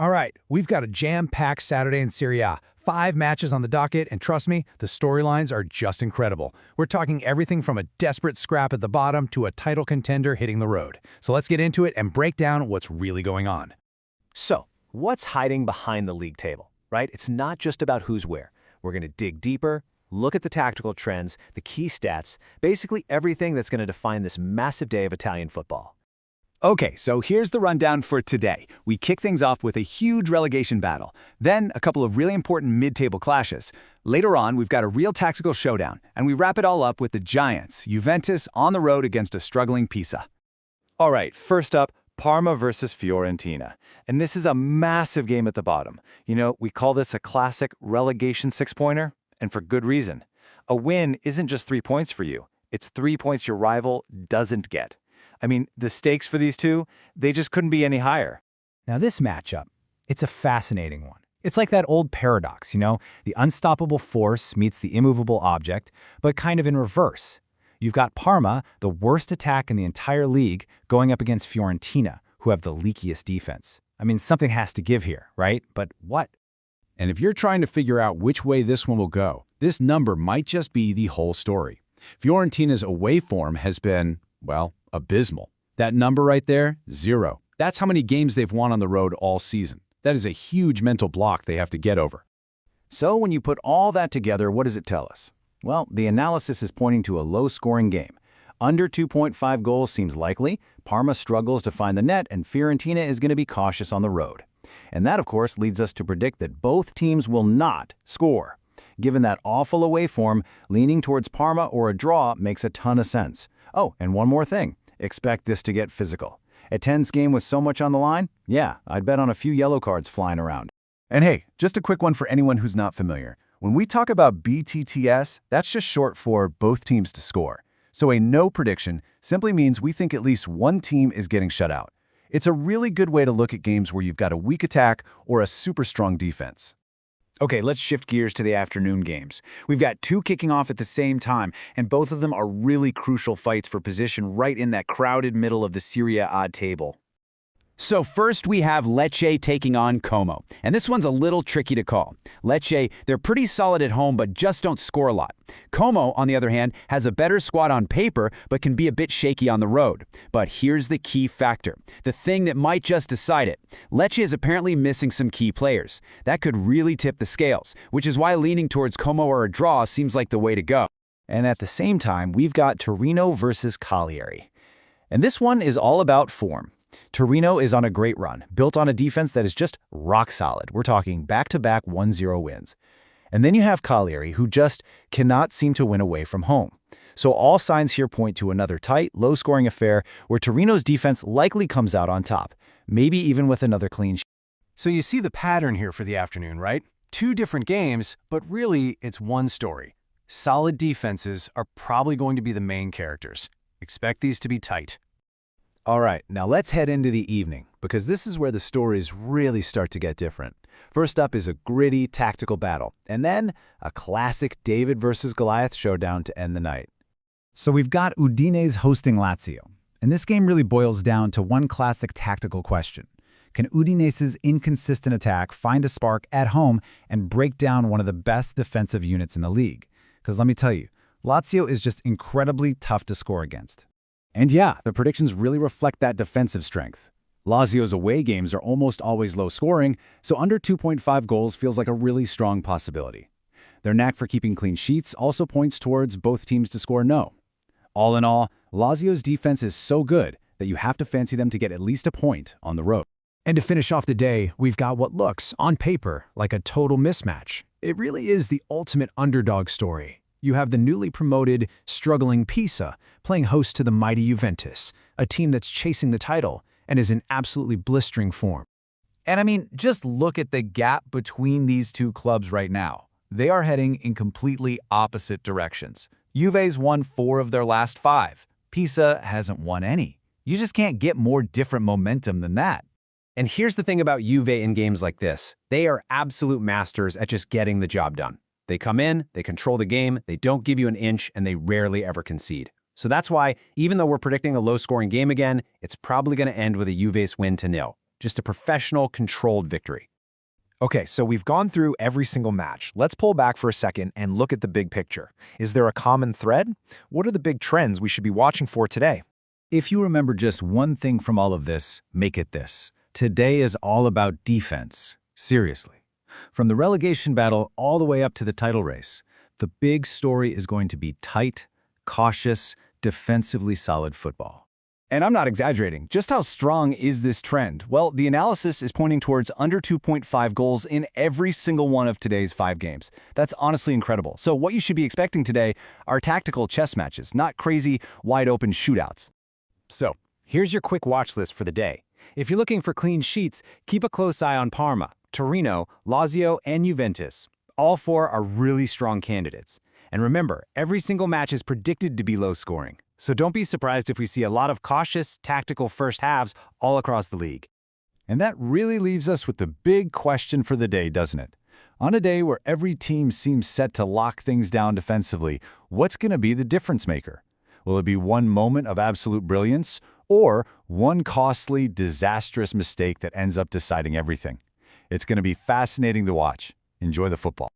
All right, we've got a jam-packed Saturday in Serie A. 5 matches on the docket, and trust me, the storylines are just incredible. We're talking everything from a desperate scrap at the bottom to a title contender hitting the road. So let's get into it and break down what's really going on. So, what's hiding behind the league table, right? It's not just about who's where. We're going to dig deeper, look at the tactical trends, the key stats, basically everything that's going to define this massive day of Italian football. Okay, so here's the rundown for today. We kick things off with a huge relegation battle, then a couple of really important mid-table clashes. Later on, we've got a real tactical showdown, and we wrap it all up with the giants, Juventus, on the road against a struggling Pisa. All right, first up, Parma versus Fiorentina. And this is a massive game at the bottom. You know, we call this a classic relegation six-pointer, and for good reason. A win isn't just 3 points for you. It's 3 points your rival doesn't get. I mean, the stakes for these two, they just couldn't be any higher. Now this matchup, it's a fascinating one. It's like that old paradox, the unstoppable force meets the immovable object, but kind of in reverse. You've got Parma, the worst attack in the entire league, going up against Fiorentina, who have the leakiest defense. I mean, something has to give here, right? But what? And if you're trying to figure out which way this one will go, this number might just be the whole story. Fiorentina's away form has been, well, abysmal. That number right there, 0. That's how many games they've won on the road all season. That is a huge mental block they have to get over. So when you put all that together, what does it tell us? Well, the analysis is pointing to a low-scoring game. Under 2.5 goals seems likely, Parma struggles to find the net, and Fiorentina is going to be cautious on the road. And that, of course, leads us to predict that both teams will not score. Given that awful away form, leaning towards Parma or a draw makes a ton of sense. Oh, and one more thing. Expect this to get physical. A tense game with so much on the line? Yeah, I'd bet on a few yellow cards flying around. And hey, just a quick one for anyone who's not familiar. When we talk about BTTS, that's just short for both teams to score. So a no prediction simply means we think at least one team is getting shut out. It's a really good way to look at games where you've got a weak attack or a super strong defense. Okay, let's shift gears to the afternoon games. We've got 2 kicking off at the same time, and both of them are really crucial fights for position right in that crowded middle of the Serie A table. So first we have Lecce taking on Como, and this one's a little tricky to call. Lecce, they're pretty solid at home but just don't score a lot. Como, on the other hand, has a better squad on paper but can be a bit shaky on the road. But here's the key factor, the thing that might just decide it. Lecce is apparently missing some key players. That could really tip the scales, which is why leaning towards Como or a draw seems like the way to go. And at the same time, we've got Torino versus Cagliari. And this one is all about form. Torino is on a great run, built on a defense that is just rock solid. We're talking back-to-back 1-0 wins. And then you have Cagliari, who just cannot seem to win away from home. So all signs here point to another tight, low-scoring affair where Torino's defense likely comes out on top, maybe even with another clean sheet. So you see the pattern here for the afternoon, right? 2 different games, but really it's one story. Solid defenses are probably going to be the main characters. Expect these to be tight. All right, now let's head into the evening, because this is where the stories really start to get different. First up is a gritty, tactical battle, and then a classic David versus Goliath showdown to end the night. So we've got Udinese hosting Lazio, and this game really boils down to one classic tactical question. Can Udinese's inconsistent attack find a spark at home and break down one of the best defensive units in the league? Because let me tell you, Lazio is just incredibly tough to score against. And yeah, the predictions really reflect that defensive strength. Lazio's away games are almost always low scoring, so under 2.5 goals feels like a really strong possibility. Their knack for keeping clean sheets also points towards both teams to score no. All in all, Lazio's defense is so good that you have to fancy them to get at least a point on the road. And to finish off the day, we've got what looks, on paper, like a total mismatch. It really is the ultimate underdog story. You have the newly promoted, struggling Pisa playing host to the mighty Juventus, a team that's chasing the title and is in absolutely blistering form. And I mean, just look at the gap between these two clubs right now. They are heading in completely opposite directions. Juve's won 4 of their last 5. Pisa hasn't won any. You just can't get more different momentum than that. And here's the thing about Juve in games like this. They are absolute masters at just getting the job done. They come in, they control the game, they don't give you an inch, and they rarely ever concede. So that's why, even though we're predicting a low-scoring game again, it's probably going to end with a Juve's win to 0. just a professional, controlled victory. Okay, so we've gone through every single match. Let's pull back for a second and look at the big picture. Is there a common thread? What are the big trends we should be watching for today? If you remember just one thing from all of this, make it this. Today is all about defense. Seriously. From the relegation battle all the way up to the title race, the big story is going to be tight, cautious, defensively solid football. And I'm not exaggerating. Just how strong is this trend? Well, the analysis is pointing towards under 2.5 goals in every single one of today's 5 games. That's honestly incredible. So what you should be expecting today are tactical chess matches, not crazy, wide-open shootouts. So, here's your quick watch list for the day. If you're looking for clean sheets, keep a close eye on Parma, Torino, Lazio, and Juventus. All 4 are really strong candidates. And remember, every single match is predicted to be low scoring. So don't be surprised if we see a lot of cautious, tactical first halves all across the league. And that really leaves us with the big question for the day, doesn't it? On a day where every team seems set to lock things down defensively, what's going to be the difference maker? Will it be one moment of absolute brilliance, or one costly, disastrous mistake that ends up deciding everything? It's going to be fascinating to watch. Enjoy the football.